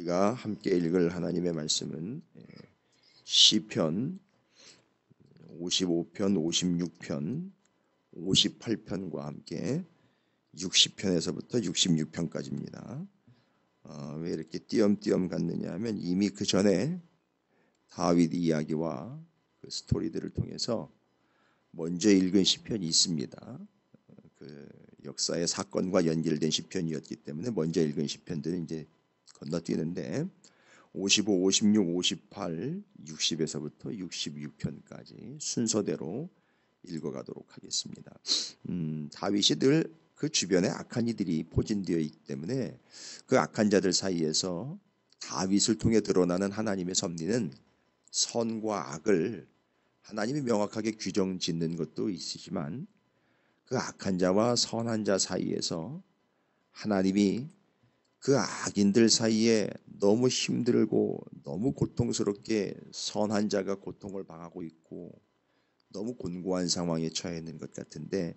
우리가 함께 읽을 하나님의 말씀은 시편 55편, 56편, 58편과 함께 60편에서부터 66편까지입니다. 왜 이렇게 띄엄띄엄 갔느냐 하면 이미 그 전에 다윗 이야기와 그 스토리들을 통해서 먼저 읽은 시편이 있습니다. 그 역사의 사건과 연결된 시편이었기 때문에 먼저 읽은 시편들은 이제 건너뛰는데 55, 56, 58, 60에서부터 66편까지 순서대로 읽어가도록 하겠습니다. 다윗이 늘 그 주변에 악한 이들이 포진되어 있기 때문에 그 악한 자들 사이에서 다윗을 통해 드러나는 하나님의 섭리는 선과 악을 하나님이 명확하게 규정 짓는 것도 있으지만 그 악한 자와 선한 자 사이에서 하나님이 그 악인들 사이에 너무 힘들고 너무 고통스럽게 선한 자가 고통을 당하고 있고 너무 곤고한 상황에 처해 있는 것 같은데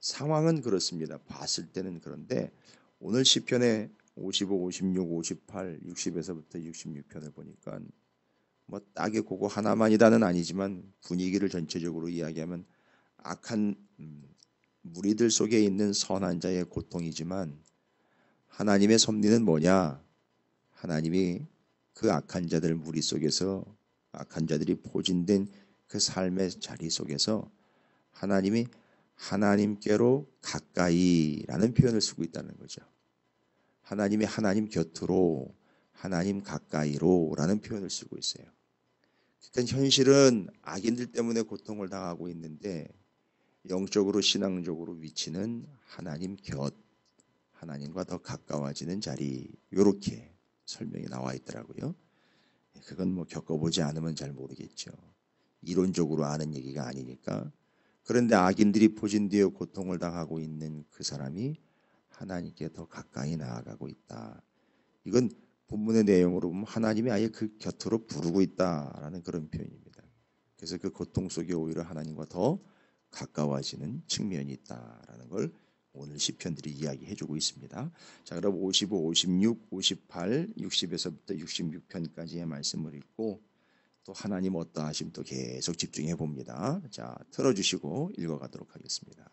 상황은 그렇습니다. 봤을 때는. 그런데 오늘 시편의 55, 56, 58, 60에서부터 66편을 보니까 뭐 딱히 그거 하나만이다는 아니지만 분위기를 전체적으로 이야기하면 악한 무리들 속에 있는 선한 자의 고통이지만 하나님의 섭리는 뭐냐? 하나님이 그 악한 자들 무리 속에서 악한 자들이 포진된 그 삶의 자리 속에서 하나님이 하나님께로 가까이라는 표현을 쓰고 있다는 거죠. 하나님이 하나님 곁으로, 하나님 가까이로라는 표현을 쓰고 있어요. 그러니까 현실은 악인들 때문에 고통을 당하고 있는데 영적으로 신앙적으로 위치는 하나님 곁, 하나님과 더 가까워지는 자리, 이렇게 설명이 나와 있더라고요. 그건 뭐 겪어보지 않으면 잘 모르겠죠. 이론적으로 아는 얘기가 아니니까. 그런데 악인들이 포진되어 고통을 당하고 있는 그 사람이 하나님께 더 가까이 나아가고 있다. 이건 본문의 내용으로 보면 하나님이 아예 그 곁으로 부르고 있다라는 그런 표현입니다. 그래서 그 고통 속에 오히려 하나님과 더 가까워지는 측면이 있다라는 걸 오늘 시편들이 이야기해주고 있습니다. 자, 그럼 55, 56, 58, 60에서부터 66편까지의 말씀을 읽고 또 하나님 어떠하심 또 계속 집중해 봅니다. 자, 틀어주시고 읽어가도록 하겠습니다.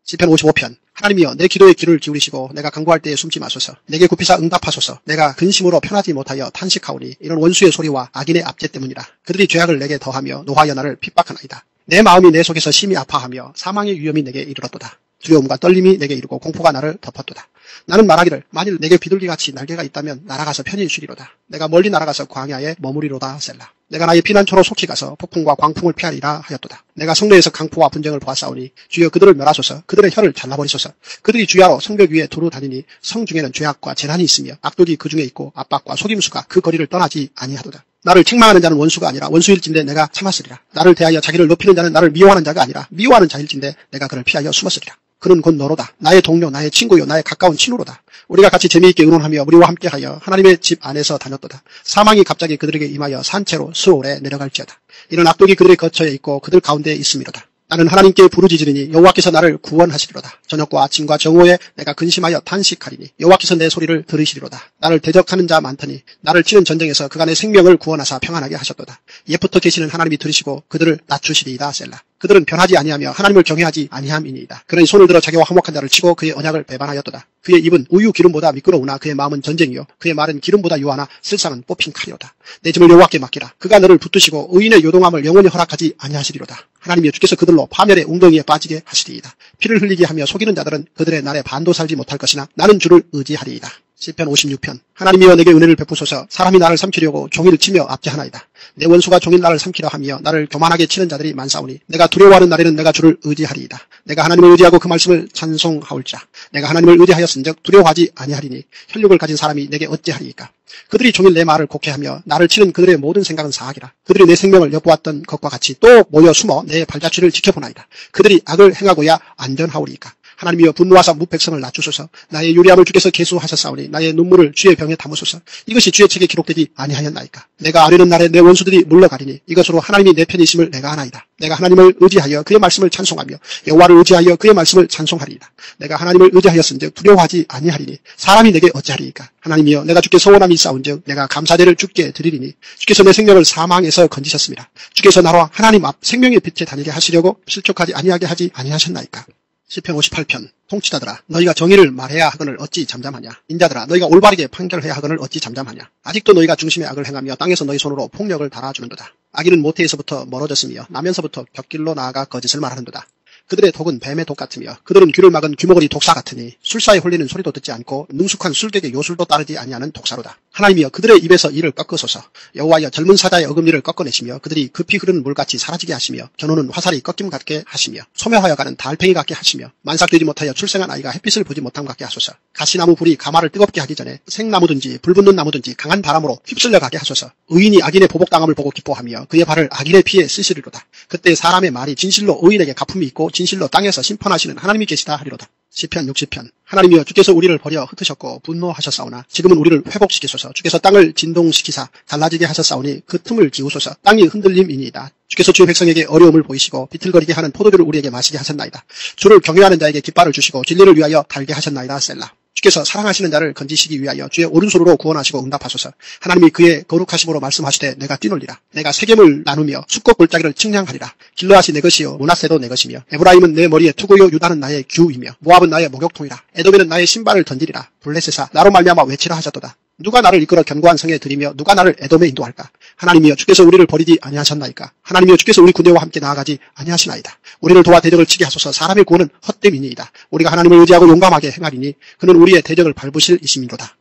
시편 55편. 하나님이여 내 기도에 귀를 기울이시고 내가 간구할 때에 숨지 마소서. 내게 굽히사 응답하소서. 내가 근심으로 편하지 못하여 탄식하오니 이런 원수의 소리와 악인의 압제 때문이라. 그들이 죄악을 내게 더하며 노하여 나를 핍박하나이다. 내 마음이 내 속에서 심히 아파하며 사망의 위험이 내게 이르렀도다. 두려움과 떨림이 내게 이르고 공포가 나를 덮었도다. 나는 말하기를 만일 내게 비둘기같이 날개가 있다면 날아가서 편히 쉬리로다. 내가 멀리 날아가서 광야에 머무리로다 셀라. 내가 나의 피난처로 속히 가서 폭풍과 광풍을 피하리라 하였도다. 내가 성내에서 강포와 분쟁을 보았사오니 주여 그들을 멸하소서. 그들의 혀를 잘라버리소서. 그들이 주야로 성벽 위에 두루 다니니 성 중에는 죄악과 재난이 있으며 악독이 그 중에 있고 압박과 속임수가 그 거리를 떠나지 아니하도다. 나를 책망하는 자는 원수가 아니라 원수일진데 내가 참았으리라. 나를 대하여 자기를 높이는 자는 나를 미워하는 자가 아니라 미워하는 자일진데 내가 그를 피하여 숨었으리라. 그는 곧 너로다. 나의 동료, 나의 친구요, 나의 가까운 친구로다. 우리가 같이 재미있게 의논하며 우리와 함께하여 하나님의 집 안에서 다녔도다. 사망이 갑자기 그들에게 임하여 산채로 수월에 내려갈지어다. 이런 악독이 그들의 거처에 있고 그들 가운데 있음이로다. 나는 하나님께 부르짖으리니 여호와께서 나를 구원하시리로다. 저녁과 아침과 정오에 내가 근심하여 탄식하리니 여호와께서 내 소리를 들으시리로다. 나를 대적하는 자 많더니 나를 치는 전쟁에서 그간의 생명을 구원하사 평안하게 하셨도다. 옛부터 계시는 하나님이 들으시고 그들을 낮추시리이다 셀라. 그들은 변하지 아니하며 하나님을 경외하지 아니함이니이다. 그는 손을 들어 자기와 화목한 자를 치고 그의 언약을 배반하였도다. 그의 입은 우유 기름보다 미끄러우나 그의 마음은 전쟁이요 그의 말은 기름보다 유하나 쓸상은 뽑힌 칼이로다. 내 짐을 여호와께 맡기라. 그가 너를 붙드시고 의인의 요동함을 영원히 허락하지 아니하시리로다. 하나님이여 주께서 그들로 파멸의 웅덩이에 빠지게 하시리이다. 피를 흘리게 하며 속이는 자들은 그들의 날에 반도 살지 못할 것이나 나는 주를 의지하리이다. 시편 56편. 하나님이여 내게 은혜를 베푸소서. 사람이 나를 삼키려고 종일 치며 압제하나이다. 내 원수가 종일 나를 삼키려 하며 나를 교만하게 치는 자들이 많사오니 내가 두려워하는 날에는 내가 주를 의지하리이다. 내가 하나님을 의지하고 그 말씀을 찬송하올지라. 내가 하나님을 의지하였은즉 두려워하지 아니하리니 혈육을 가진 사람이 내게 어찌하리이까. 그들이 종일 내 말을 곡해하며 나를 치는 그들의 모든 생각은 사악이라. 그들이 내 생명을 엿보았던 것과 같이 또 모여 숨어 내 발자취를 지켜보나이다. 그들이 악을 행하고야 안전하오리이까. 하나님이여 분노하사 무백성을 낮추소서. 나의 유리함을 주께서 계수하셨사오니 나의 눈물을 주의 병에 담으소서. 이것이 주의 책에 기록되지 아니하였나이까. 내가 아뢰는 날에 내 원수들이 물러가리니 이것으로 하나님이 내 편이심을 내가 아나이다. 내가 하나님을 의지하여 그의 말씀을 찬송하며 여호와를 의지하여 그의 말씀을 찬송하리이다. 내가 하나님을 의지하였은즉 두려워하지 아니하리니 사람이 내게 어찌하리이까. 하나님이여 내가 주께 소원함이 있사온즉 내가 감사제를 주께 드리리니 주께서 내 생명을 사망에서 건지셨습니다. 주께서 나와 하나님 앞 생명의 빛에 다니게 하시려고 실족하지 아니하게 하지 아니하셨나이까. 시편 58편. 통치자들아 너희가 정의를 말해야 하거늘 어찌 잠잠하냐. 인자들아 너희가 올바르게 판결해야 하거늘 어찌 잠잠하냐. 아직도 너희가 중심의 악을 행하며 땅에서 너희 손으로 폭력을 달아주는도다. 악인은 모태에서부터 멀어졌으며 나면서부터 곁길로 나아가 거짓을 말하는도다. 그들의 독은 뱀의 독 같으며 그들은 귀를 막은 귀머거리 독사 같으니 술사에 홀리는 소리도 듣지 않고 능숙한 술객의 요술도 따르지 아니하는 독사로다. 하나님이여 그들의 입에서 이를 꺾으소서. 여호와여 젊은 사자의 어금니를 꺾어내시며 그들이 급히 흐르는 물같이 사라지게 하시며 겨누는 화살이 꺾임 같게 하시며 소멸하여 가는 달팽이 같게 하시며 만삭되지 못하여 출생한 아이가 햇빛을 보지 못함 같게 하소서. 가시나무 불이 가마를 뜨겁게 하기 전에 생나무든지 불붙는 나무든지 강한 바람으로 휩쓸려 가게 하소서. 의인이 악인의 보복당함을 보고 기뻐하며 그의 발을 악인의 피에 쓰시리로다. 그때 사람의 말이 진실로 의인에게 갚음이 있고 진실로 땅에서 심판하시는 하나님이 계시다 하리로다. 시편 60편. 하나님이여 주께서 우리를 버려 흩으셨고 분노하셨사오나 지금은 우리를 회복시키소서. 주께서 땅을 진동시키사 갈라지게 하셨사오니 그 틈을 기우소서. 땅이 흔들림이니이다. 주께서 주의 백성에게 어려움을 보이시고 비틀거리게 하는 포도주를 우리에게 마시게 하셨나이다. 주를 경외하는 자에게 깃발을 주시고 진리를 위하여 달게 하셨나이다. 셀라. 주께서 사랑하시는 자를 건지시기 위하여 주의 오른손으로 구원하시고 응답하소서. 하나님이 그의 거룩하심으로 말씀하시되 내가 뛰놀리라. 내가 세겜을 나누며 숫곡 골짜기를 측량하리라. 길르앗이 내 것이요 므낫세도 내 것이며 에브라임은 내 머리의 투구요 유다는 나의 규이며 모압은 나의 목욕통이라. 에돔에는 나의 신발을 던지리라. 블레셋아 나로 말미암아 외치라 하셨도다. 누가 나를 이끌어 견고한 성에 들이며 누가 나를 에돔에 인도할까. 하나님이여 주께서 우리를 버리지 아니하셨나이까. 하나님이여 주께서 우리 군대와 함께 나아가지 아니하시나이다. 우리를 도와 대적을 치게 하소서. 사람의 구원은 헛됨이니이다. 우리가 하나님을 의지하고 용감하게 행하리니 그는 우리의 대적을 밟으실 이심이로다.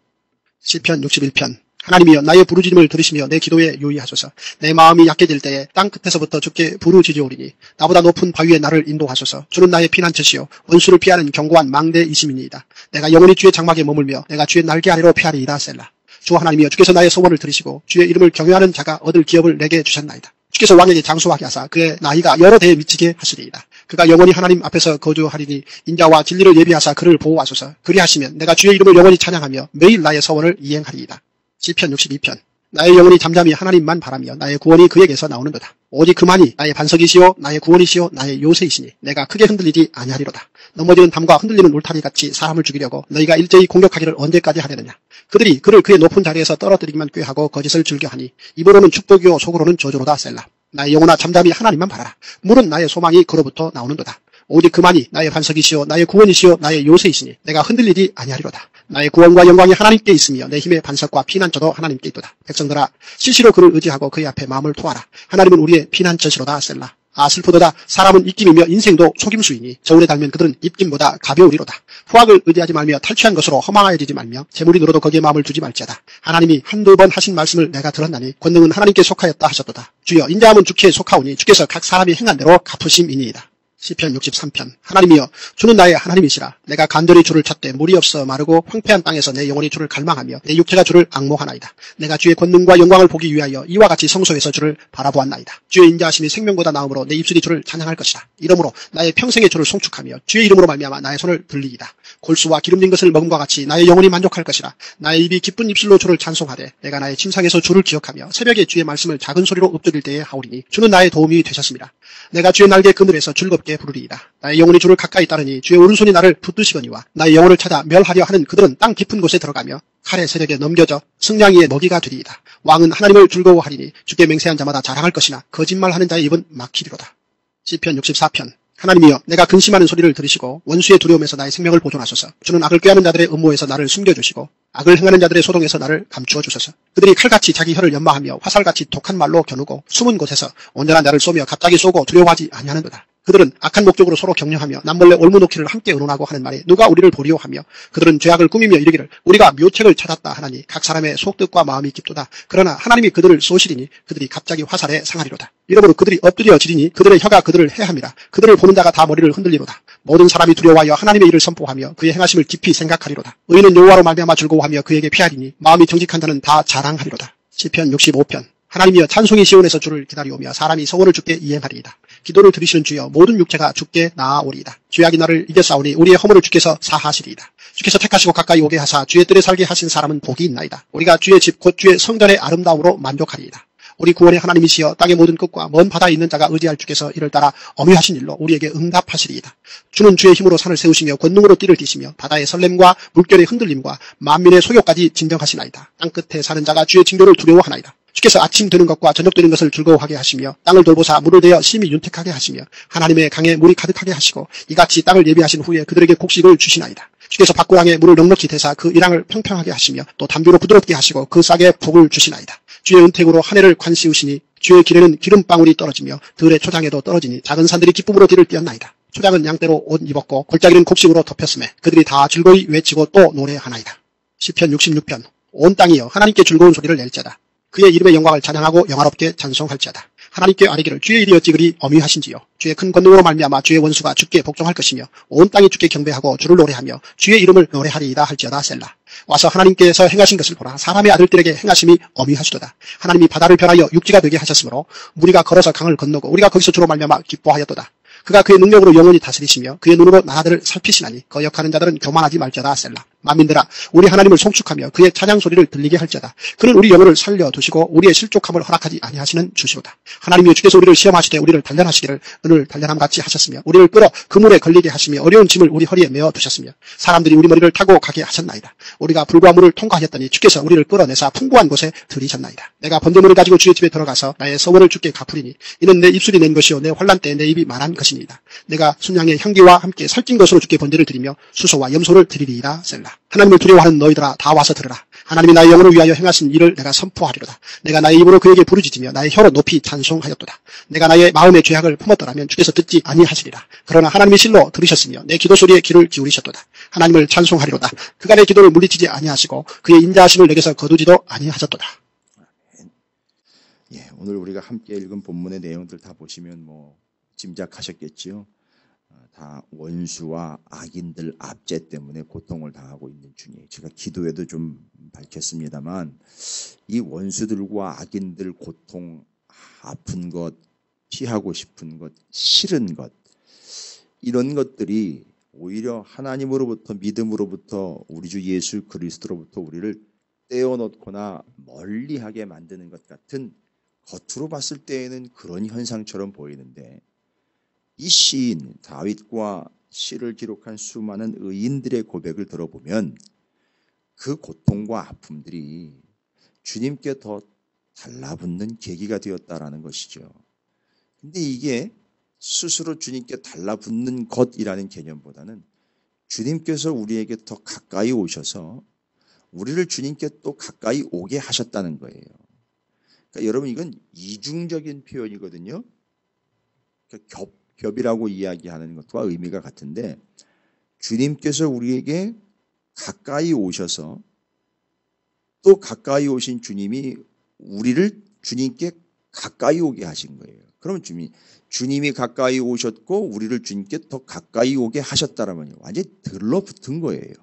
시편 61편. 하나님이여 나의 부르짖음을 들으시며 내 기도에 유의하소서. 내 마음이 약해질 때에 땅 끝에서부터 주께 부르짖으오리니 나보다 높은 바위에 나를 인도하소서. 주는 나의 피난처시요 원수를 피하는 견고한 망대이심이니이다. 내가 영원히 주의 장막에 머물며 내가 주의 날개 아래로 피하리이다. 셀라. 주 하나님이여 주께서 나의 소원을 들으시고 주의 이름을 경외하는 자가 얻을 기업을 내게 주셨나이다. 주께서 왕에게 장수하게 하사 그의 나이가 여러 대에 미치게 하시리이다. 그가 영원히 하나님 앞에서 거주하리니 인자와 진리를 예비하사 그를 보호하소서. 그리하시면 내가 주의 이름을 영원히 찬양하며 매일 나의 서원을 이행하리이다. 시편 62편. 나의 영혼이 잠잠히 하나님만 바라며 나의 구원이 그에게서 나오는도다. 오직 그만이 나의 반석이시요 나의 구원이시요 나의 요새이시니 내가 크게 흔들리지 아니하리로다. 넘어지는 담과 흔들리는 울타리같이 사람을 죽이려고 너희가 일제히 공격하기를 언제까지 하려느냐. 그들이 그를 그의 높은 자리에서 떨어뜨리기만 꾀하고 거짓을 즐겨하니 입으로는 축복이요 속으로는 저주로다. 셀라. 나의 영혼아 잠잠히 하나님만 바라라. 물은 나의 소망이 그로부터 나오는도다. 오직 그만이 나의 반석이시요 나의 구원이시요 나의 요새이시니 내가 흔들리지 아니하리로다. 나의 구원과 영광이 하나님께 있으며 내 힘의 반석과 피난처도 하나님께 있도다. 백성들아 시시로 그를 의지하고 그의 앞에 마음을 토하라. 하나님은 우리의 피난처시로다. 셀라. 아 슬프도다. 사람은 입김이며 인생도 속임수이니 저울에 달면 그들은 입김보다 가벼우리로다. 후학을 의지하지 말며 탈취한 것으로 허망하여지지 말며 재물이 늘어도 거기에 마음을 두지 말지어다. 하나님이 한두 번 하신 말씀을 내가 들었나니 권능은 하나님께 속하였다 하셨도다. 주여 인자함은 주께 속하오니 주께서 각 사람이 행한 대로 갚으심이니이다. 시편 63편. 하나님이여 주는 나의 하나님이시라. 내가 간절히 주를 찾되 물이 없어 마르고 황폐한 땅에서 내 영혼이 주를 갈망하며 내 육체가 주를 앙모하나이다. 내가 주의 권능과 영광을 보기 위하여 이와 같이 성소에서 주를 바라보았나이다. 주의 인자하심이 생명보다 나음으로 내 입술이 주를 찬양할 것이다. 이러므로 나의 평생에 주를 송축하며 주의 이름으로 말미암아 나의 손을 들리이다. 골수와 기름진 것을 먹음과 같이 나의 영혼이 만족할 것이라. 나의 입이 기쁜 입술로 주를 찬송하되 내가 나의 침상에서 주를 기억하며 새벽에 주의 말씀을 작은 소리로 읊조릴 때에 하오리니 주는 나의 도움이 되셨습니다. 내가 주의 날개 그늘에서 즐겁게 부르리이다. 나의 영혼이 주를 가까이 따르니 주의 오른손이 나를 붙드시거니와 나의 영혼을 찾아 멸하려 하는 그들은 땅 깊은 곳에 들어가며 칼의 세력에 넘겨져 승냥이의 먹이가 되리이다. 왕은 하나님을 즐거워하리니 주께 맹세한 자마다 자랑할 것이나 거짓말하는 자의 입은 막히리로다. 시편 64편. 하나님이여 내가 근심하는 소리를 들으시고 원수의 두려움에서 나의 생명을 보존하소서. 주는 악을 꾀하는 자들의 음모에서 나를 숨겨주시고 악을 행하는 자들의 소동에서 나를 감추어 주소서. 그들이 칼같이 자기 혀를 연마하며 화살같이 독한 말로 겨누고 숨은 곳에서 온전한 나를 쏘며 갑자기 쏘고 두려워하지 아니하는도다. 그들은 악한 목적으로 서로 격려하며 남몰래 올무놓기를 함께 의논하고 하는 말에 누가 우리를 보리오하며 그들은 죄악을 꾸미며 이르기를 우리가 묘책을 찾았다 하나니 각 사람의 속뜻과 마음이 깊도다. 그러나 하나님이 그들을 쏘시리니 그들이 갑자기 화살에 상하리로다. 이러므로 그들이 엎드려 지리니 그들의 혀가 그들을 해함이라. 그들을 보는 자가 다 머리를 흔들리로다. 모든 사람이 두려워하여 하나님의 일을 선포하며 그의 행하심을 깊이 생각하리로다. 의인은 여호와로 말미암아 즐거워하며 그에게 피하리니 마음이 정직한 자는 다 자랑하리로다. 시편 65편. 하나님이여 찬송이 시온에서 주를 기다리오며 사람이 서원을 주께 이행하리이다. 기도를 들으시는 주여 모든 육체가 주께 나아오리이다. 죄악이 나를 이겨싸우니 우리의 허물을 주께서 사하시리이다. 주께서 택하시고 가까이 오게 하사 주의 뜰에 살게 하신 사람은 복이 있나이다. 우리가 주의 집 곧 주의 성전의 아름다움으로 만족하리이다. 우리 구원의 하나님이시여 땅의 모든 끝과 먼 바다에 있는 자가 의지할 주께서 이를 따라 엄위하신 일로 우리에게 응답하시리이다. 주는 주의 힘으로 산을 세우시며 권능으로 띠를 띠시며 바다의 설렘과 물결의 흔들림과 만민의 소요까지 진정하시나이다. 땅끝에 사는 자가 주의 징조를 두려워하나이다. 주께서 아침 되는 것과 저녁 되는 것을 즐거워하게 하시며 땅을 돌보사 물을 대어 심히 윤택하게 하시며 하나님의 강에 물이 가득하게 하시고 이같이 땅을 예비하신 후에 그들에게 곡식을 주시나이다. 주께서 밭고랑에 물을 넉넉히 대사 그 일항을 평평하게 하시며 또 담비로 부드럽게 하시고 그 싹에 복을 주시나이다. 주의 은택으로 한 해를 관시우시니 주의 길에는 기름방울이 떨어지며 들의 초장에도 떨어지니 작은 산들이 기쁨으로 뒤를 띄었나이다. 초장은 양떼로 옷 입었고 골짜기는 곡식으로 덮였으며 그들이 다 즐거이 외치고 또 노래하나이다. 시편 66편 온 땅이여 하나님께 즐거운 소리를 낼지어다. 그의 이름의 영광을 찬양하고 영화롭게 찬송할지어다. 하나님께 아뢰기를 주의 일이 어찌 그리 엄위하신지요. 주의 큰 권능으로 말미암아 주의 원수가 주께 복종할 것이며 온 땅이 주께 경배하고 주를 노래하며 주의 이름을 노래하리이다 할지어다. 셀라. 와서 하나님께서 행하신 것을 보라. 사람의 아들들에게 행하심이 엄위하시도다. 하나님이 바다를 변하여 육지가 되게 하셨으므로 무리가 걸어서 강을 건너고 우리가 거기서 주로 말미암아 기뻐하였도다. 그가 그의 능력으로 영원히 다스리시며 그의 눈으로 나라들을 살피시나니 거역하는 자들은 교만하지 말지어다. 셀라. 만민들아 우리 하나님을 송축하며 그의 찬양 소리를 들리게 할지어다. 그는 우리 영혼을 살려두시고 우리의 실족함을 허락하지 아니하시는 주시로다. 하나님이 주께서 우리를 시험하시되 우리를 단련하시기를 은을 단련함같이 하셨으며 우리를 끌어 그물에 걸리게 하시며 어려운 짐을 우리 허리에 메어 두셨으며 사람들이 우리 머리를 타고 가게 하셨나이다. 우리가 불과 물을 통과하였더니 주께서 우리를 끌어내사 풍부한 곳에 들이셨나이다. 내가 번제물을 가지고 주의 집에 들어가서 나의 서원을 주께 갚으리니 이는 내 입술이 낸 것이요 내 환난 때 내 입이 말한 것이니이다. 내가 순양의 향기와 함께 살찐 것으로 주께 번제를 드리며 수소와 염소를 드리리이다. 셀라. 하나님을 두려워하는 너희들아 다 와서 들으라. 하나님이 나의 영혼을 위하여 행하신 일을 내가 선포하리로다. 내가 나의 입으로 그에게 부르짖으며 나의 혀로 높이 찬송하였도다. 내가 나의 마음의 죄악을 품었더라면 주께서 듣지 아니하시리라. 그러나 하나님이 실로 들으셨으며 내 기도 소리에 귀를 기울이셨도다. 하나님을 찬송하리로다. 그가 내 기도를 물리치지 아니하시고 그의 인자하심을 내게서 거두지도 아니하셨도다. 예, 오늘 우리가 함께 읽은 본문의 내용들 다 보시면 짐작하셨겠지요. 다 원수와 악인들 압제 때문에 고통을 당하고 있는 중이에요. 제가 기도에도 좀 밝혔습니다만 이 원수들과 악인들 고통, 아픈 것, 피하고 싶은 것, 싫은 것 이런 것들이 오히려 하나님으로부터 믿음으로부터 우리 주 예수 그리스도로부터 우리를 떼어놓거나 멀리하게 만드는 것 같은 겉으로 봤을 때에는 그런 현상처럼 보이는데 이 시인 다윗과 시를 기록한 수많은 의인들의 고백을 들어보면 그 고통과 아픔들이 주님께 더 달라붙는 계기가 되었다라는 것이죠. 근데 이게 스스로 주님께 달라붙는 것이라는 개념보다는 주님께서 우리에게 더 가까이 오셔서 우리를 주님께 또 가까이 오게 하셨다는 거예요. 그러니까 여러분 이건 이중적인 표현이거든요. 그러니까 겹이라고 이야기하는 것과 의미가 같은데 주님께서 우리에게 가까이 오셔서 또 가까이 오신 주님이 우리를 주님께 가까이 오게 하신 거예요. 그러면 주님이 가까이 오셨고 우리를 주님께 더 가까이 오게 하셨다라면 완전히 들러붙은 거예요.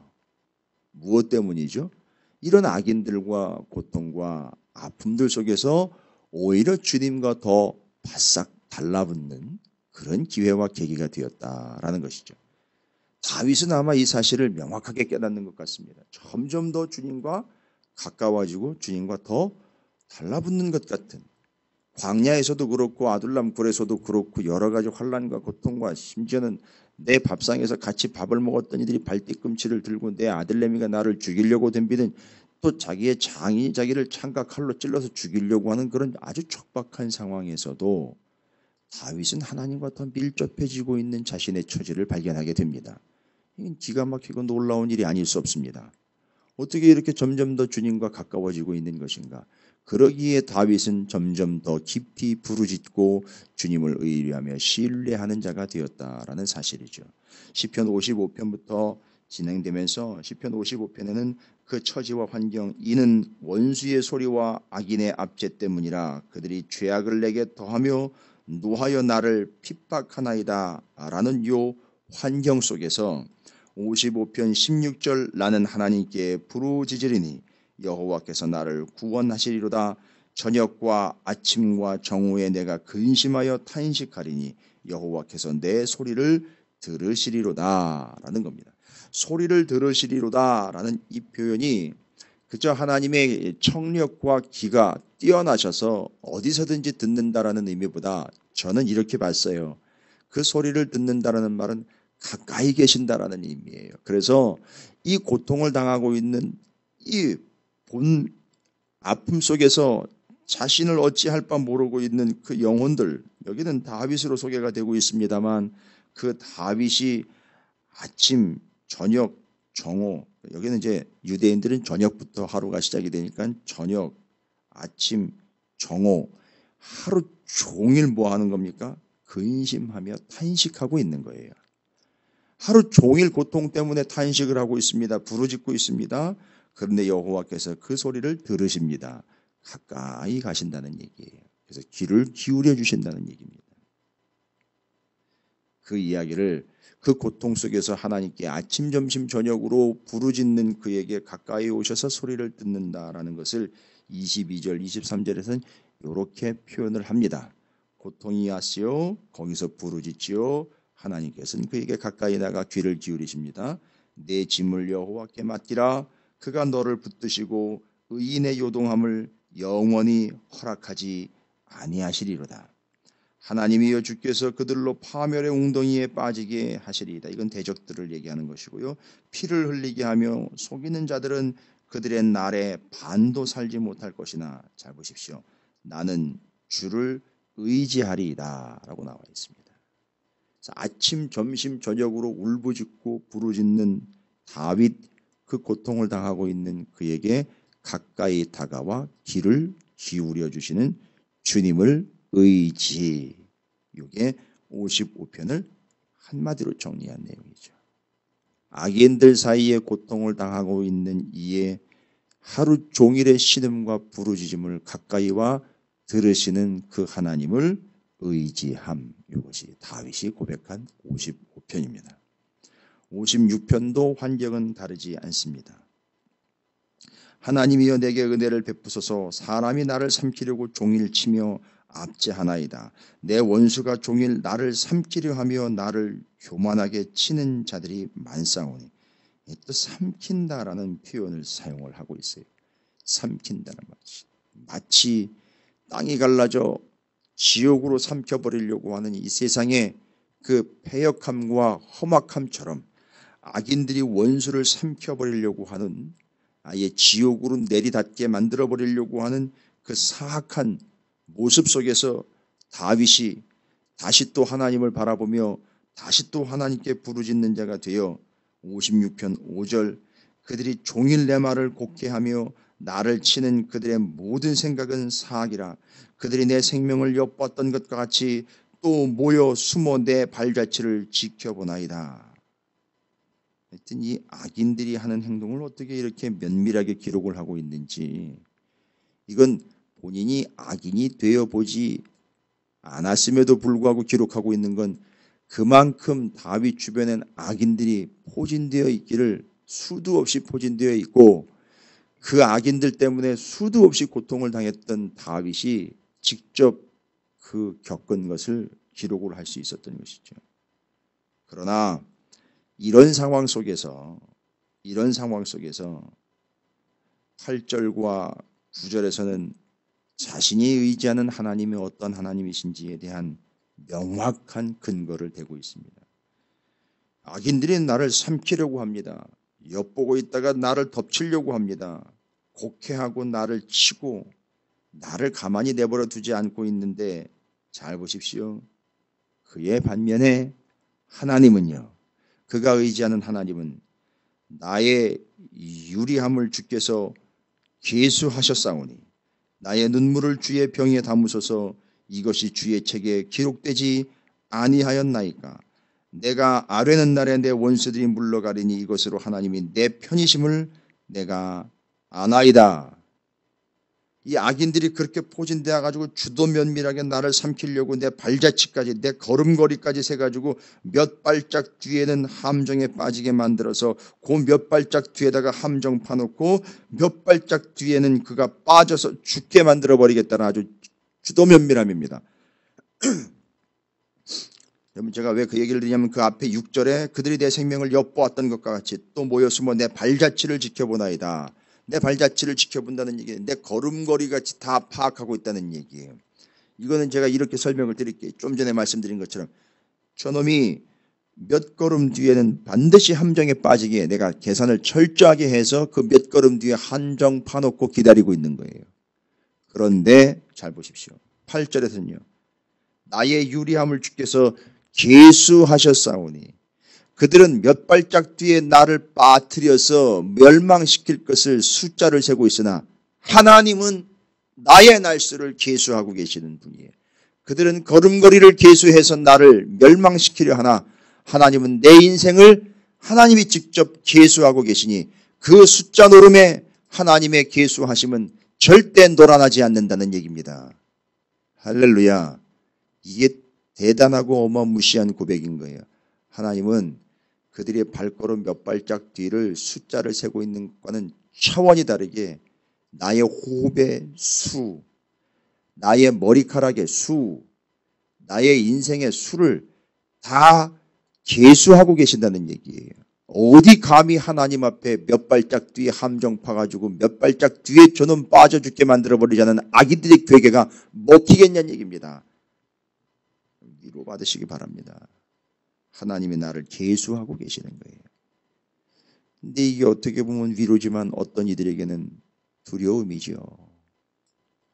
무엇 때문이죠? 이런 악인들과 고통과 아픔들 속에서 오히려 주님과 더 바싹 달라붙는 그런 기회와 계기가 되었다라는 것이죠. 다윗은 아마 이 사실을 명확하게 깨닫는 것 같습니다. 점점 더 주님과 가까워지고 주님과 더 달라붙는 것 같은 광야에서도 그렇고 아둘람 굴에서도 그렇고 여러 가지 환난과 고통과 심지어는 내 밥상에서 같이 밥을 먹었던 이들이 발뒤꿈치를 들고 내 아들내미가 나를 죽이려고 덤비는 또 자기의 장인이 자기를 창과 칼로 찔러서 죽이려고 하는 그런 아주 척박한 상황에서도 다윗은 하나님과 더 밀접해지고 있는 자신의 처지를 발견하게 됩니다. 이건 기가 막히고 놀라운 일이 아닐 수 없습니다. 어떻게 이렇게 점점 더 주님과 가까워지고 있는 것인가? 그러기에 다윗은 점점 더 깊이 부르짖고 주님을 의뢰하며 신뢰하는 자가 되었다라는 사실이죠. 시편 55편부터 진행되면서 시편 55편에는 그 처지와 환경 이는 원수의 소리와 악인의 압제 때문이라 그들이 죄악을 내게 더하며 노하여 나를 핍박하나이다 라는 요 환경 속에서 55편 16절 나는 하나님께 부르짖으리니 여호와께서 나를 구원하시리로다 저녁과 아침과 정오에 내가 근심하여 탄식하리니 여호와께서 내 소리를 들으시리로다 라는 겁니다. 소리를 들으시리로다 라는 이 표현이 그저 하나님의 청력과 기가 뛰어나셔서 어디서든지 듣는다라는 의미보다 저는 이렇게 봤어요. 그 소리를 듣는다라는 말은 가까이 계신다라는 의미예요. 그래서 이 고통을 당하고 있는 이 본 아픔 속에서 자신을 어찌할 바 모르고 있는 그 영혼들, 여기는 다윗으로 소개가 되고 있습니다만 그 다윗이 아침, 저녁, 정오, 여기는 이제 유대인들은 저녁부터 하루가 시작이 되니까 저녁, 아침, 정오, 하루 종일 뭐 하는 겁니까? 근심하며 탄식하고 있는 거예요. 하루 종일 고통 때문에 탄식을 하고 있습니다. 부르짖고 있습니다. 그런데 여호와께서 그 소리를 들으십니다. 가까이 가신다는 얘기예요. 그래서 귀를 기울여 주신다는 얘기입니다. 그 이야기를 그 고통 속에서 하나님께 아침, 점심, 저녁으로 부르짖는 그에게 가까이 오셔서 소리를 듣는다라는 것을 22절, 23절에서는 이렇게 표현을 합니다. 고통이 왔시오. 거기서 부르짖지요. 하나님께서는 그에게 가까이 나가 귀를 기울이십니다. 내 짐을 여호와께 맡기라. 그가 너를 붙드시고 의인의 요동함을 영원히 허락하지 아니하시리로다. 하나님이여 주께서 그들로 파멸의 웅덩이에 빠지게 하시리이다. 이건 대적들을 얘기하는 것이고요. 피를 흘리게 하며 속이는 자들은 그들의 날에 반도 살지 못할 것이나, 잘 보십시오. 나는 주를 의지하리이다 라고 나와 있습니다. 아침, 점심, 저녁으로 울부짖고 부르짖는 다윗, 그 고통을 당하고 있는 그에게 가까이 다가와 귀를 기울여 주시는 주님을 의지. 이게 55편을 한마디로 정리한 내용이죠. 악인들 사이에 고통을 당하고 있는 이에 하루 종일의 신음과 부르짖음을 가까이 와 들으시는 그 하나님을 의지함. 이것이 다윗이 고백한 55편입니다. 56편도 환경은 다르지 않습니다. 하나님이여 내게 은혜를 베푸소서. 사람이 나를 삼키려고 종일 치며 압제하나이다. 내 원수가 종일 나를 삼키려 하며 나를 교만하게 치는 자들이 많사오니. 또 삼킨다라는 표현을 사용을 하고 있어요. 삼킨다는 마치 땅이 갈라져 지옥으로 삼켜버리려고 하는 이 세상의 그 패역함과 험악함처럼 악인들이 원수를 삼켜버리려고 하는, 아예 지옥으로 내리닫게 만들어버리려고 하는 그 사악한 모습 속에서 다윗이 다시 또 하나님을 바라보며 다시 또 하나님께 부르짖는 자가 되어 56편 5절 그들이 종일 내 말을 곡해하며 나를 치는 그들의 모든 생각은 사악이라. 그들이 내 생명을 엿봤던 것과 같이 또 모여 숨어 내 발자취를 지켜보나이다. 하여튼 이 악인들이 하는 행동을 어떻게 이렇게 면밀하게 기록을 하고 있는지, 이건 본인이 악인이 되어보지 않았음에도 불구하고 기록하고 있는 건 그만큼 다윗 주변엔 악인들이 포진되어 있기를, 수도 없이 포진되어 있고 그 악인들 때문에 수도 없이 고통을 당했던 다윗이 직접 그 겪은 것을 기록을 할 수 있었던 것이죠. 그러나 이런 상황 속에서 8절과 9절에서는 자신이 의지하는 하나님이 어떤 하나님이신지에 대한 명확한 근거를 대고 있습니다. 악인들이 나를 삼키려고 합니다. 엿보고 있다가 나를 덮치려고 합니다. 곡해하고 나를 치고 나를 가만히 내버려 두지 않고 있는데, 잘 보십시오. 그의 반면에 하나님은요, 그가 의지하는 하나님은 나의 유리함을 주께서 계수하셨사오니 나의 눈물을 주의 병에 담으소서. 이것이 주의 책에 기록되지 아니하였나이까. 내가 아뢰는 날에 내 원수들이 물러가리니 이것으로 하나님이 내 편이심을 내가 아나이다. 이 악인들이 그렇게 포진되어 가지고 주도 면밀하게 나를 삼키려고 내 발자취까지, 내 걸음걸이까지 세가지고 몇 발짝 뒤에는 함정에 빠지게 만들어서 그 몇 발짝 뒤에다가 함정 파놓고 몇 발짝 뒤에는 그가 빠져서 죽게 만들어 버리겠다는 아주 주도 면밀함입니다. 여러분 제가 왜 그 얘기를 드리냐면 그 앞에 6절에 그들이 내 생명을 엿보았던 것과 같이 또 모여 숨어 내 발자취를 지켜보나이다. 내 발자취를 지켜본다는 얘기는 내 걸음걸이같이 다 파악하고 있다는 얘기예요. 이거는 제가 이렇게 설명을 드릴게요. 좀 전에 말씀드린 것처럼 저놈이 몇 걸음 뒤에는 반드시 함정에 빠지기에 내가 계산을 철저하게 해서 그 몇 걸음 뒤에 함정 파놓고 기다리고 있는 거예요. 그런데 잘 보십시오. 8절에서는요. 나의 유리함을 주께서 계수하셨사오니 그들은 몇 발짝 뒤에 나를 빠뜨려서 멸망시킬 것을 숫자를 세고 있으나 하나님은 나의 날수를 계수하고 계시는 분이에요. 그들은 걸음걸이를 계수해서 나를 멸망시키려 하나 하나님은 내 인생을 하나님이 직접 계수하고 계시니 그 숫자 노름에 하나님의 계수하심은 절대 놀아나지 않는다는 얘기입니다. 할렐루야. 이게 대단하고 어마무시한 고백인 거예요. 하나님은 그들의 발걸음 몇 발짝 뒤를 숫자를 세고 있는 것과는 차원이 다르게 나의 호흡의 수, 나의 머리카락의 수, 나의 인생의 수를 다 계수하고 계신다는 얘기예요. 어디 감히 하나님 앞에 몇 발짝 뒤에 함정 파가지고 몇 발짝 뒤에 저놈 빠져 죽게 만들어버리자는 아기들의 괴계가 먹히겠냐는 얘기입니다. 위로 받으시기 바랍니다. 하나님이 나를 계수하고 계시는 거예요. 근데 이게 어떻게 보면 위로지만 어떤 이들에게는 두려움이죠.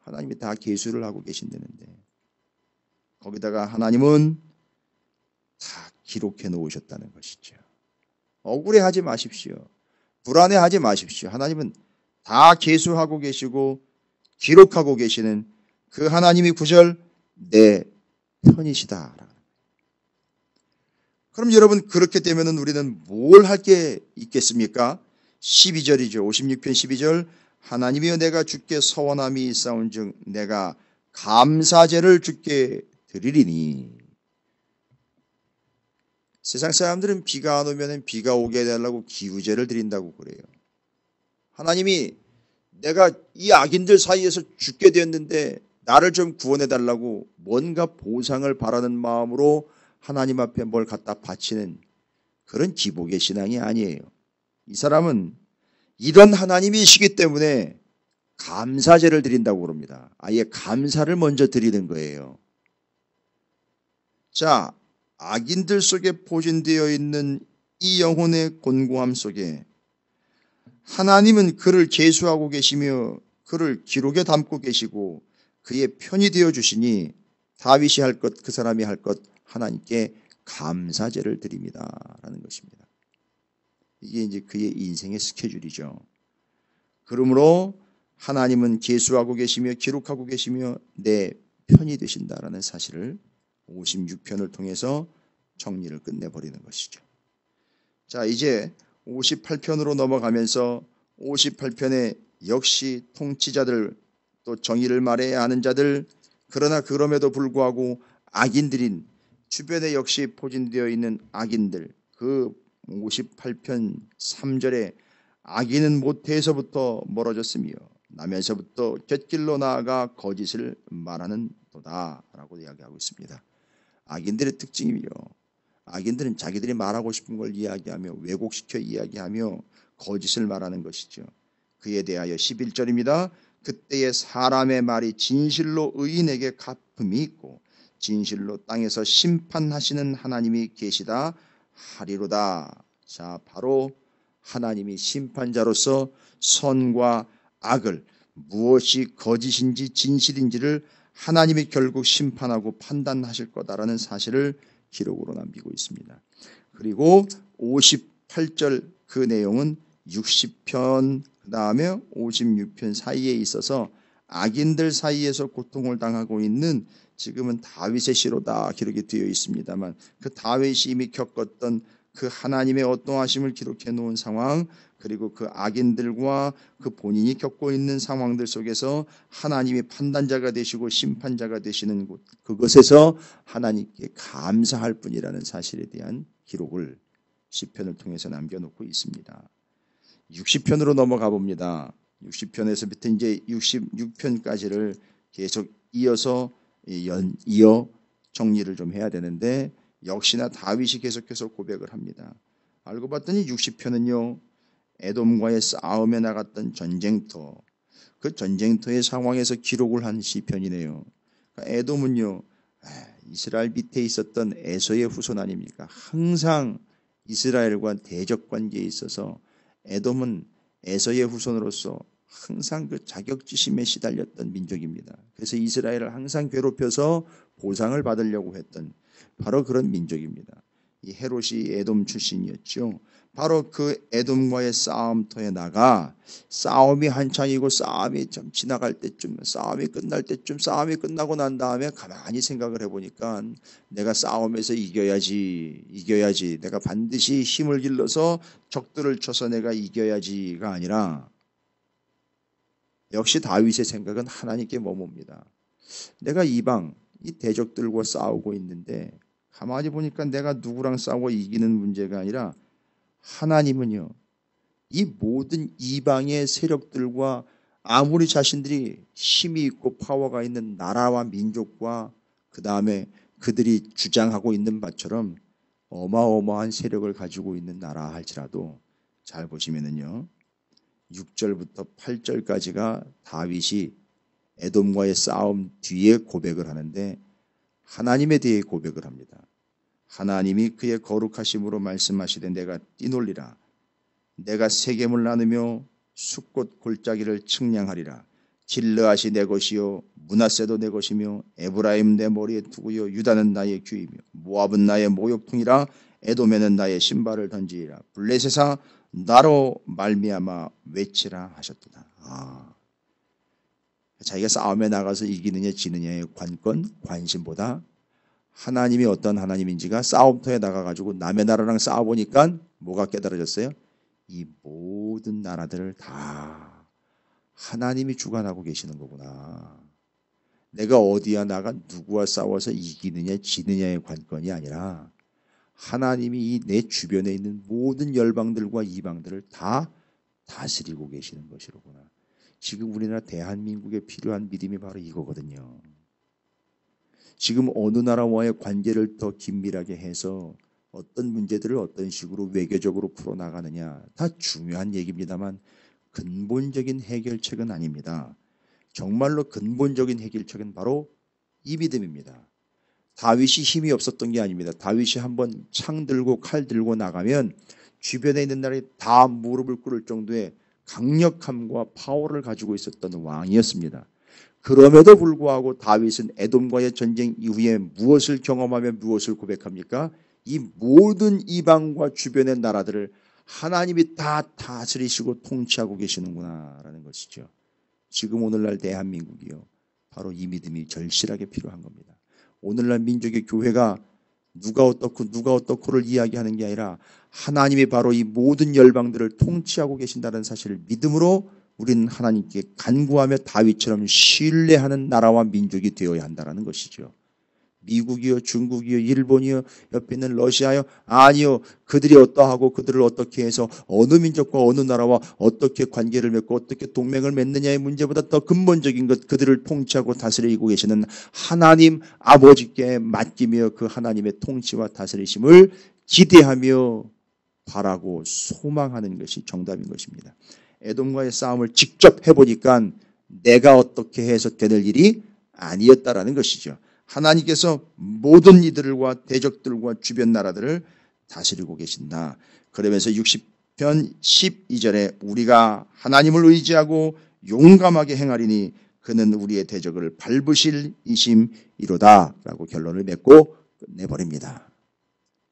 하나님이 다 계수를 하고 계신다는데 거기다가 하나님은 다 기록해 놓으셨다는 것이죠. 억울해하지 마십시오. 불안해하지 마십시오. 하나님은 다 계수하고 계시고 기록하고 계시는 그 하나님이 구절 내 편이시다. 그럼 여러분 그렇게 되면 우리는 뭘 할 게 있겠습니까? 12절이죠. 56편 12절 하나님이여 내가 주께 서원함이 있사온즉 내가 감사제를 주께 드리리니. 세상 사람들은 비가 안 오면 비가 오게 해달라고 기우제를 드린다고 그래요. 하나님이 내가 이 악인들 사이에서 죽게 되었는데 나를 좀 구원해달라고 뭔가 보상을 바라는 마음으로 하나님 앞에 뭘 갖다 바치는 그런 기복의 신앙이 아니에요. 이 사람은 이런 하나님이시기 때문에 감사제를 드린다고 그럽니다. 아예 감사를 먼저 드리는 거예요. 자, 악인들 속에 포진되어 있는 이 영혼의 곤고함 속에 하나님은 그를 계수하고 계시며 그를 기록에 담고 계시고 그의 편이 되어 주시니 다윗이 할 것, 그 사람이 할 것 하나님께 감사제를 드립니다라는 것입니다. 이게 이제 그의 인생의 스케줄이죠. 그러므로 하나님은 계수하고 계시며 기록하고 계시며 내 편이 되신다라는 사실을 56편을 통해서 정리를 끝내버리는 것이죠. 자, 이제 58편으로 넘어가면서 58편에 역시 통치자들 또 정의를 말해야 하는 자들 그러나 그럼에도 불구하고 악인들인 주변에 역시 포진되어 있는 악인들 그 58편 3절에 악인은 모태에서부터 멀어졌으며 나면서부터 곁길로 나아가 거짓을 말하는 도다라고 이야기하고 있습니다. 악인들의 특징이요. 악인들은 자기들이 말하고 싶은 걸 이야기하며 왜곡시켜 이야기하며 거짓을 말하는 것이죠. 그에 대하여 11절입니다. 그때의 사람의 말이 진실로 의인에게 갚음이 있고 진실로 땅에서 심판하시는 하나님이 계시다 하리로다. 자, 바로 하나님이 심판자로서 선과 악을 무엇이 거짓인지 진실인지를 하나님이 결국 심판하고 판단하실 거다라는 사실을 기록으로 남기고 있습니다. 그리고 58절 그 내용은 60편 그 다음에 56편 사이에 있어서 악인들 사이에서 고통을 당하고 있는 지금은 다윗의 시로다 기록이 되어 있습니다만 그 다윗이 이미 겪었던 그 하나님의 어떠하심을 기록해 놓은 상황 그리고 그 악인들과 그 본인이 겪고 있는 상황들 속에서 하나님이 판단자가 되시고 심판자가 되시는 곳 그것에서 하나님께 감사할 뿐이라는 사실에 대한 기록을 시편을 통해서 남겨놓고 있습니다. 60편으로 넘어가 봅니다. 60편에서부터 이제 66편까지를 계속 이어 정리를 좀 해야 되는데 역시나 다윗이 계속해서 고백을 합니다. 알고 봤더니 60편은요. 에돔과의 싸움에 나갔던 전쟁터, 그 전쟁터의 상황에서 기록을 한 시편이네요. 그러니까 에돔은요. 이스라엘 밑에 있었던 에서의 후손 아닙니까? 항상 이스라엘과 대적 관계에 있어서 에돔은 에서의 후손으로서 항상 그 자격지심에 시달렸던 민족입니다. 그래서 이스라엘을 항상 괴롭혀서 보상을 받으려고 했던 바로 그런 민족입니다. 이 헤롯이 에돔 출신이었죠. 바로 그 에돔과의 싸움터에 나가 싸움이 한창이고 싸움이 좀 지나갈 때쯤, 싸움이 끝날 때쯤, 싸움이 끝나고 난 다음에 가만히 생각을 해보니까 내가 싸움에서 이겨야지, 내가 반드시 힘을 길러서 적들을 쳐서 내가 이겨야지가 아니라 역시 다윗의 생각은 하나님께 머뭅니다. 내가 이방, 이 대적들과 싸우고 있는데 가만히 보니까 내가 누구랑 싸워 이기는 문제가 아니라 하나님은요, 이 모든 이방의 세력들과 아무리 자신들이 힘이 있고 파워가 있는 나라와 민족과 그 다음에 그들이 주장하고 있는 바처럼 어마어마한 세력을 가지고 있는 나라 할지라도 잘 보시면은요, 6절부터 8절까지가 다윗이 에돔과의 싸움 뒤에 고백을 하는데 하나님에 대해 고백을 합니다. 하나님이 그의 거룩하심으로 말씀하시되 내가 뛰놀리라. 내가 세겜을 나누며 숫꽃 골짜기를 측량하리라. 길르앗이 내 것이요 므낫세도 내 것이며 에브라임 내 머리에 두고요 유다는 나의 귀이며 모압은 나의 모욕통이라. 에돔에는 나의 신발을 던지리라. 블레셋아 나로 말미암아 외치라 하셨도다. 자기가 싸움에 나가서 이기느냐 지느냐의 관심보다 하나님이 어떤 하나님인지가 싸움터에 나가가지고 남의 나라랑 싸워보니까 뭐가 깨달아졌어요? 이 모든 나라들을 다 하나님이 주관하고 계시는 거구나. 내가 어디야 나가 누구와 싸워서 이기느냐 지느냐의 관건이 아니라 하나님이 내 주변에 있는 모든 열방들과 이방들을 다 다스리고 계시는 것이로구나. 지금 우리나라 대한민국에 필요한 믿음이 바로 이거거든요. 지금 어느 나라와의 관계를 더 긴밀하게 해서 어떤 문제들을 어떤 식으로 외교적으로 풀어나가느냐 다 중요한 얘기입니다만 근본적인 해결책은 아닙니다. 정말로 근본적인 해결책은 바로 이 믿음입니다. 다윗이 힘이 없었던 게 아닙니다. 다윗이 한번 창 들고 칼 들고 나가면 주변에 있는 나라에 다 무릎을 꿇을 정도의 강력함과 파워를 가지고 있었던 왕이었습니다. 그럼에도 불구하고 다윗은 에돔과의 전쟁 이후에 무엇을 경험하며 무엇을 고백합니까? 이 모든 이방과 주변의 나라들을 하나님이 다 다스리시고 통치하고 계시는구나라는 것이죠. 지금 오늘날 대한민국이요. 바로 이 믿음이 절실하게 필요한 겁니다. 오늘날 민족의 교회가 누가 어떻고를 이야기하는 게 아니라 하나님이 바로 이 모든 열방들을 통치하고 계신다는 사실을 믿음으로 우리는 하나님께 간구하며 다윗처럼 신뢰하는 나라와 민족이 되어야 한다는 것이죠. 미국이요, 중국이요, 일본이요, 옆에 있는 러시아요? 아니요. 그들이 어떠하고 그들을 어떻게 해서 어느 민족과 어느 나라와 어떻게 관계를 맺고 어떻게 동맹을 맺느냐의 문제보다 더 근본적인 것, 그들을 통치하고 다스리고 계시는 하나님 아버지께 맡기며 그 하나님의 통치와 다스리심을 기대하며 바라고 소망하는 것이 정답인 것입니다. 에돔과의 싸움을 직접 해보니까 내가 어떻게 해서 되는 일이 아니었다라는 것이죠. 하나님께서 모든 이들과 대적들과 주변 나라들을 다스리고 계신다. 그러면서 60편 12절에 우리가 하나님을 의지하고 용감하게 행하리니 그는 우리의 대적을 밟으실 이심이로다 라고 결론을 맺고 끝내버립니다.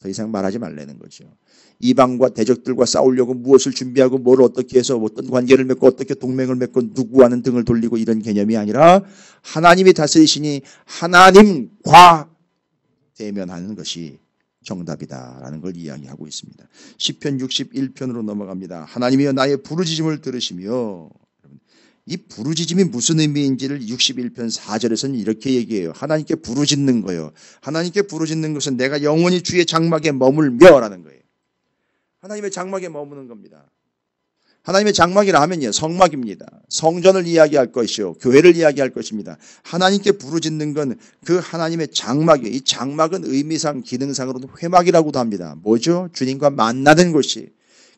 더 이상 말하지 말라는 거죠. 이방과 대적들과 싸우려고 무엇을 준비하고 뭘 어떻게 해서 어떤 관계를 맺고 어떻게 동맹을 맺고 누구와는 등을 돌리고 이런 개념이 아니라 하나님이 다스리시니 하나님과 대면하는 것이 정답이다라는 걸 이야기하고 있습니다. 시편 61편으로 넘어갑니다. 하나님이여 나의 부르짖음을 들으시며, 이 부르짖음이 무슨 의미인지를 61편 4절에서는 이렇게 얘기해요. 하나님께 부르짖는 거예요. 하나님께 부르짖는 것은 내가 영원히 주의 장막에 머물며 라는 거예요. 하나님의 장막에 머무는 겁니다. 하나님의 장막이라 하면요, 성막입니다. 성전을 이야기할 것이요, 교회를 이야기할 것입니다. 하나님께 부르짖는 건 그 하나님의 장막이에요. 이 장막은 의미상 기능상으로는 회막이라고도 합니다. 뭐죠? 주님과 만나는 곳이.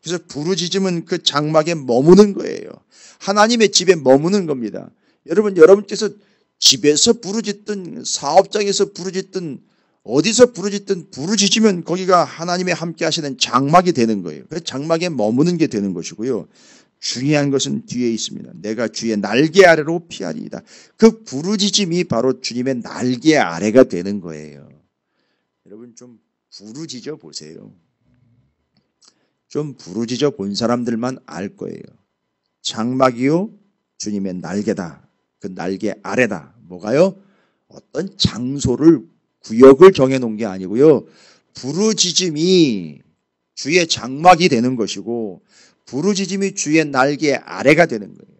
그래서 부르짖음은 그 장막에 머무는 거예요. 하나님의 집에 머무는 겁니다. 여러분께서 집에서 부르짖든 사업장에서 부르짖든 어디서 부르짖든 부르짖으면 거기가 하나님의 함께 하시는 장막이 되는 거예요. 그 장막에 머무는 게 되는 것이고요. 중요한 것은 뒤에 있습니다. 내가 주의 날개 아래로 피하리이다. 그 부르짖음이 바로 주님의 날개 아래가 되는 거예요. 여러분 좀 부르짖어 보세요. 좀 부르짖어 본 사람들만 알 거예요. 장막이요, 주님의 날개다. 그 날개 아래다. 뭐가요? 어떤 장소를 구역을 정해놓은 게 아니고요. 부르짖음이 주의 장막이 되는 것이고 부르짖음이 주의 날개 아래가 되는 거예요.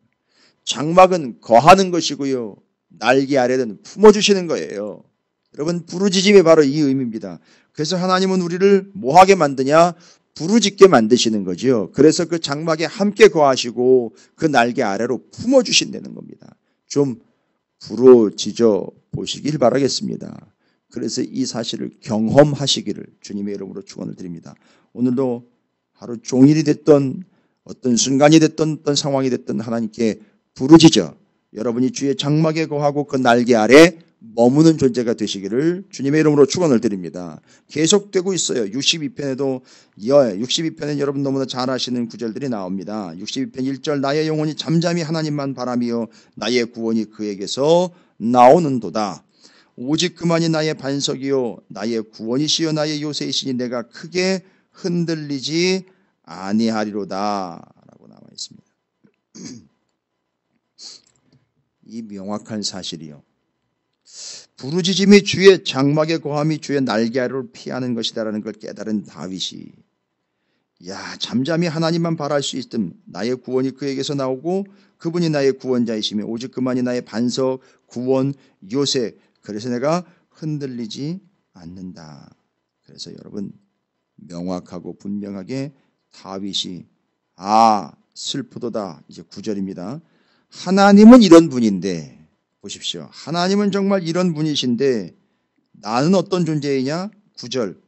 장막은 거하는 것이고요. 날개 아래는 품어주시는 거예요. 여러분 부르짖음이 바로 이 의미입니다. 그래서 하나님은 우리를 뭐하게 만드냐? 부르짖게 만드시는 거죠. 그래서 그 장막에 함께 거하시고 그 날개 아래로 품어주신다는 겁니다. 좀 부르짖어 보시길 바라겠습니다. 그래서 이 사실을 경험하시기를 주님의 이름으로 축원을 드립니다. 오늘도 하루 종일이 됐던 어떤 순간이 됐던 어떤 상황이 됐던 하나님께 부르짖어 여러분이 주의 장막에 거하고 그 날개 아래 머무는 존재가 되시기를 주님의 이름으로 축원을 드립니다. 계속되고 있어요. 62편에 여러분 너무나 잘 아시는 구절들이 나옵니다. 62편 1절 나의 영혼이 잠잠히 하나님만 바라며 나의 구원이 그에게서 나오는도다. 오직 그만이 나의 반석이요 나의 구원이시여 나의 요새이시니 내가 크게 흔들리지 아니하리로다 라고 나와 있습니다. 이 명확한 사실이요. 부르짖음이 주의 장막에 거함이 주의 날개 아래로 피하는 것이다라는 걸 깨달은 다윗이 잠잠히 하나님만 바랄 수 있음 나의 구원이 그에게서 나오고 그분이 나의 구원자이시며 오직 그만이 나의 반석 구원 요새 그래서 내가 흔들리지 않는다. 그래서 여러분 명확하고 분명하게 다윗이 슬프도다 이제 9절입니다. 하나님은 이런 분인데 보십시오. 하나님은 정말 이런 분이신데 나는 어떤 존재이냐? 9절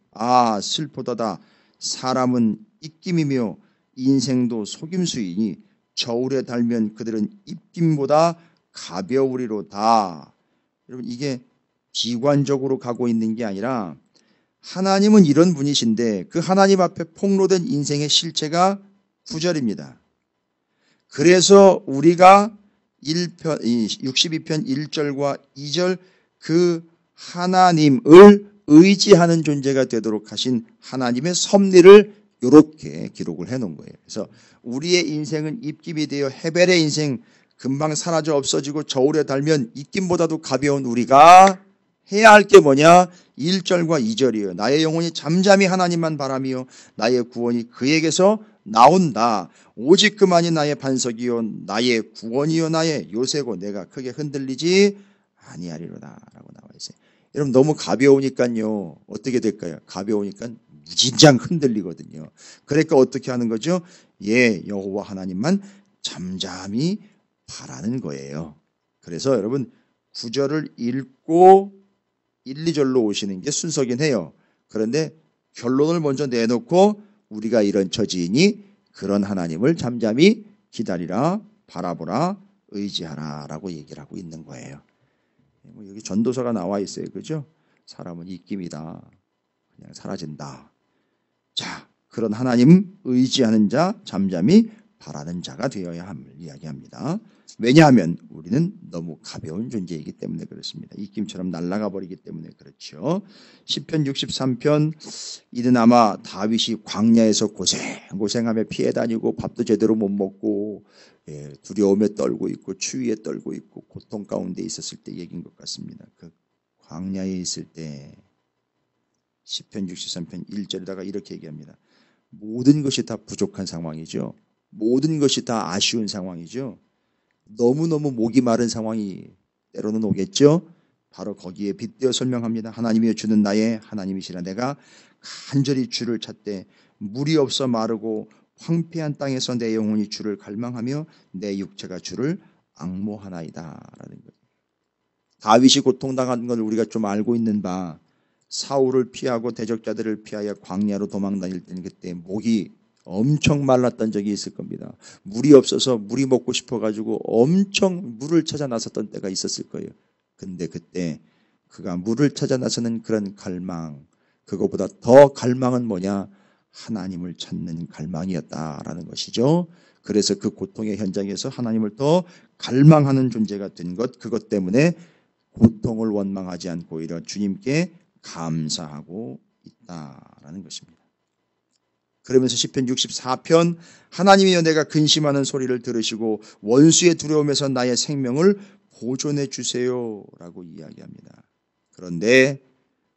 슬프도다. 사람은 입김이며 인생도 속임수이니 저울에 달면 그들은 입김보다 가벼우리로다. 여러분 이게 비관적으로 가고 있는 게 아니라 하나님은 이런 분이신데 그 하나님 앞에 폭로된 인생의 실체가 9절입니다. 그래서 우리가 62편 1절과 2절 그 하나님을 의지하는 존재가 되도록 하신 하나님의 섭리를 이렇게 기록을 해놓은 거예요. 그래서 우리의 인생은 입김이 되어 헤벨의 인생 금방 사라져 없어지고 저울에 달면 입김보다도 가벼운 우리가 해야 할 게 뭐냐? 1절과 2절이에요. 나의 영혼이 잠잠히 하나님만 바라며 나의 구원이 그에게서 나온다. 오직 그만이 나의 반석이요 나의 구원이요 나의 요새고 내가 크게 흔들리지 아니하리로다 라고 나와 있어요. 여러분 너무 가벼우니까요. 어떻게 될까요? 가벼우니까 무진장 흔들리거든요. 그러니까 어떻게 하는 거죠? 여호와 하나님만 잠잠히 바라는 거예요. 그래서 여러분 9절을 읽고 1, 2절로 오시는 게 순서긴 해요. 그런데 결론을 먼저 내놓고 우리가 이런 처지이니 그런 하나님을 잠잠히 기다리라, 바라보라, 의지하라 라고 얘기를 하고 있는 거예요. 여기 전도서가 나와 있어요. 그죠? 사람은 입김이다. 그냥 사라진다. 자, 그런 하나님 의지하는 자, 잠잠히 바라는 자가 되어야 함을 이야기합니다. 왜냐하면 우리는 너무 가벼운 존재이기 때문에 그렇습니다. 입김처럼 날아가 버리기 때문에 그렇죠. 시편 63편 이는 아마 다윗이 광야에서 고생하며 피해 다니고 밥도 제대로 못 먹고 두려움에 떨고 있고 추위에 떨고 있고 고통 가운데 있었을 때 얘기인 것 같습니다. 그 광야에 있을 때 시편 63편 1절에다가 이렇게 얘기합니다. 모든 것이 다 부족한 상황이죠. 모든 것이 다 아쉬운 상황이죠. 너무너무 목이 마른 상황이 때로는 오겠죠. 바로 거기에 빗대어 설명합니다. 하나님이여 주는 나의 하나님이시라. 내가 간절히 주를 찾되 물이 없어 마르고 황폐한 땅에서 내 영혼이 주를 갈망하며 내 육체가 주를 앙모하나이다 라는 거예요. 다윗이 고통당한 걸 우리가 좀 알고 있는 바, 사울을 피하고 대적자들을 피하여 광야로 도망 다닐 때는 그때 목이 엄청 말랐던 적이 있을 겁니다. 물이 없어서 물이 먹고 싶어가지고 엄청 물을 찾아 나섰던 때가 있었을 거예요. 근데 그때 그가 물을 찾아 나서는 그런 갈망, 그거보다 더 갈망은 뭐냐? 하나님을 찾는 갈망이었다라는 것이죠. 그래서 그 고통의 현장에서 하나님을 더 갈망하는 존재가 된 것, 그것 때문에 고통을 원망하지 않고 오히려 주님께 감사하고 있다라는 것입니다. 그러면서 시편 64편 하나님이여 내가 근심하는 소리를 들으시고 원수의 두려움에서 나의 생명을 보존해 주세요라고 이야기합니다. 그런데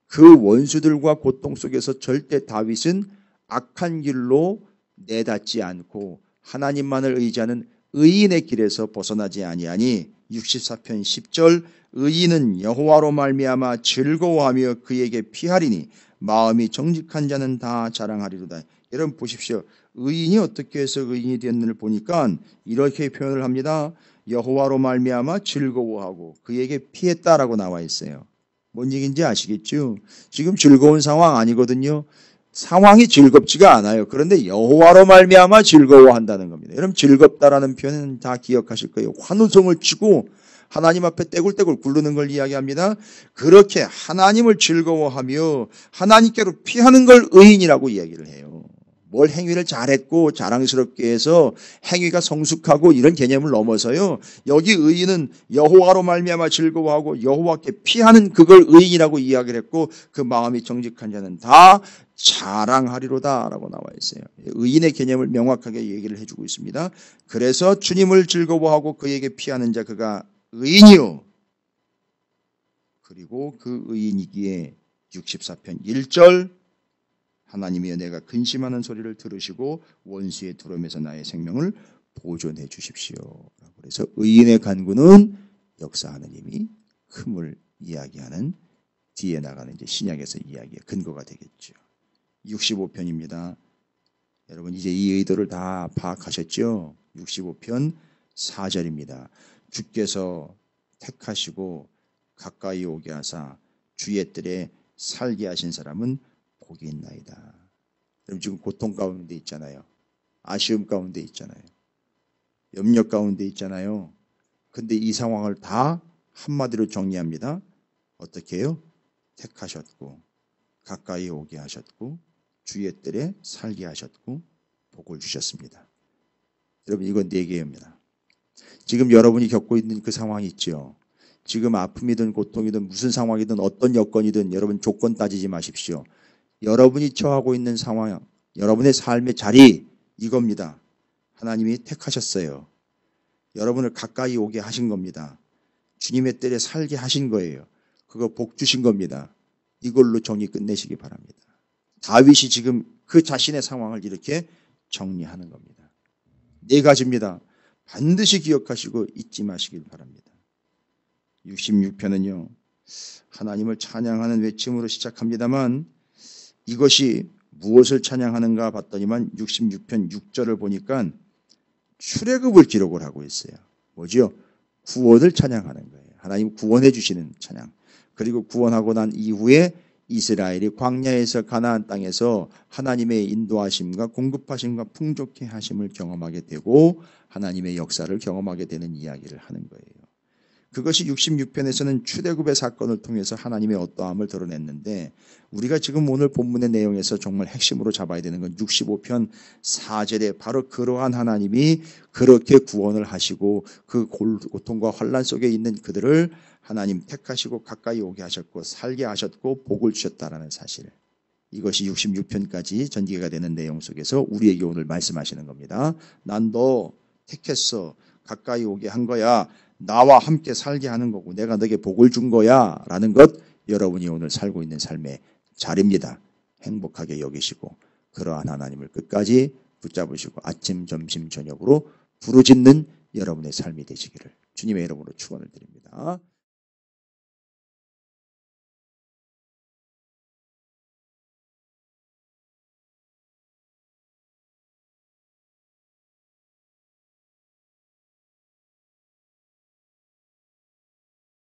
그 원수들과 고통 속에서 절대 다윗은 악한 길로 내닫지 않고 하나님만을 의지하는 의인의 길에서 벗어나지 아니하니 64편 10절 의인은 여호와로 말미암아 즐거워하며 그에게 피하리니 마음이 정직한 자는 다 자랑하리로다. 여러분 보십시오. 의인이 어떻게 해서 의인이 되었는지를 보니까 이렇게 표현을 합니다. 여호와로 말미암아 즐거워하고 그에게 피했다라고 나와 있어요. 뭔 얘기인지 아시겠죠? 지금 즐거운 상황 아니거든요. 상황이 즐겁지가 않아요. 그런데 여호와로 말미암아 즐거워한다는 겁니다. 여러분 즐겁다라는 표현은 다 기억하실 거예요. 환호성을 치고 하나님 앞에 떼굴떼굴 굴르는 걸 이야기합니다. 그렇게 하나님을 즐거워하며 하나님께로 피하는 걸 의인이라고 이야기를 해요. 뭘 행위를 잘했고 자랑스럽게 해서 행위가 성숙하고 이런 개념을 넘어서요. 여기 의인은 여호와로 말미암아 즐거워하고 여호와께 피하는 그걸 의인이라고 이야기를 했고 그 마음이 정직한 자는 다 자랑하리로다 라고 나와 있어요. 의인의 개념을 명확하게 얘기를 해주고 있습니다. 그래서 주님을 즐거워하고 그에게 피하는 자 그가 의인이요. 그리고 그 의인이기에 64편 1절 하나님이여 내가 근심하는 소리를 들으시고 원수의 두려움에서 나의 생명을 보존해 주십시오. 그래서 의인의 간구는 역사하는 힘이 큼을 이야기하는 뒤에 나가는 이제 신약에서 이야기의 근거가 되겠죠. 65편입니다. 여러분 이제 이 의도를 다 파악하셨죠? 65편 4절입니다. 주께서 택하시고 가까이 오게 하사 주의 뜰에 살게 하신 사람은 복이 있나이다. 여러분 지금 고통 가운데 있잖아요. 아쉬움 가운데 있잖아요. 염려 가운데 있잖아요. 근데 이 상황을 다 한마디로 정리합니다. 어떻게 해요? 택하셨고 가까이 오게 하셨고 주의 뜰에 살게 하셨고 복을 주셨습니다. 여러분 이건 4개입니다. 지금 여러분이 겪고 있는 그 상황이 있죠. 지금 아픔이든 고통이든 무슨 상황이든 어떤 여건이든 여러분 조건 따지지 마십시오. 여러분이 처하고 있는 상황, 여러분의 삶의 자리 이겁니다. 하나님이 택하셨어요. 여러분을 가까이 오게 하신 겁니다. 주님의 뜰에 살게 하신 거예요. 그거 복 주신 겁니다. 이걸로 정리 끝내시기 바랍니다. 다윗이 지금 그 자신의 상황을 이렇게 정리하는 겁니다. 4가지입니다. 반드시 기억하시고 잊지 마시길 바랍니다. 66편은요. 하나님을 찬양하는 외침으로 시작합니다만 이것이 무엇을 찬양하는가 봤더니만 66편 6절을 보니까 출애굽을 기록을 하고 있어요. 뭐죠? 구원을 찬양하는 거예요. 하나님 구원해 주시는 찬양. 그리고 구원하고 난 이후에 이스라엘이 광야에서 가나안 땅에서 하나님의 인도하심과 공급하심과 풍족해 하심을 경험하게 되고 하나님의 역사를 경험하게 되는 이야기를 하는 거예요. 그것이 66편에서는 출애굽의 사건을 통해서 하나님의 어떠함을 드러냈는데 우리가 지금 오늘 본문의 내용에서 정말 핵심으로 잡아야 되는 건 65편 4절에 바로 그러한 하나님이 그렇게 구원을 하시고 그 고통과 환난 속에 있는 그들을 하나님 택하시고 가까이 오게 하셨고 살게 하셨고 복을 주셨다라는 사실. 이것이 66편까지 전개가 되는 내용 속에서 우리에게 오늘 말씀하시는 겁니다. 난 너 택했어. 가까이 오게 한 거야. 나와 함께 살게 하는 거고 내가 너에게 복을 준 거야 라는 것 여러분이 오늘 살고 있는 삶의 자리입니다. 행복하게 여기시고 그러한 하나님을 끝까지 붙잡으시고 아침, 점심, 저녁으로 부르짖는 여러분의 삶이 되시기를 주님의 이름으로 축원을 드립니다.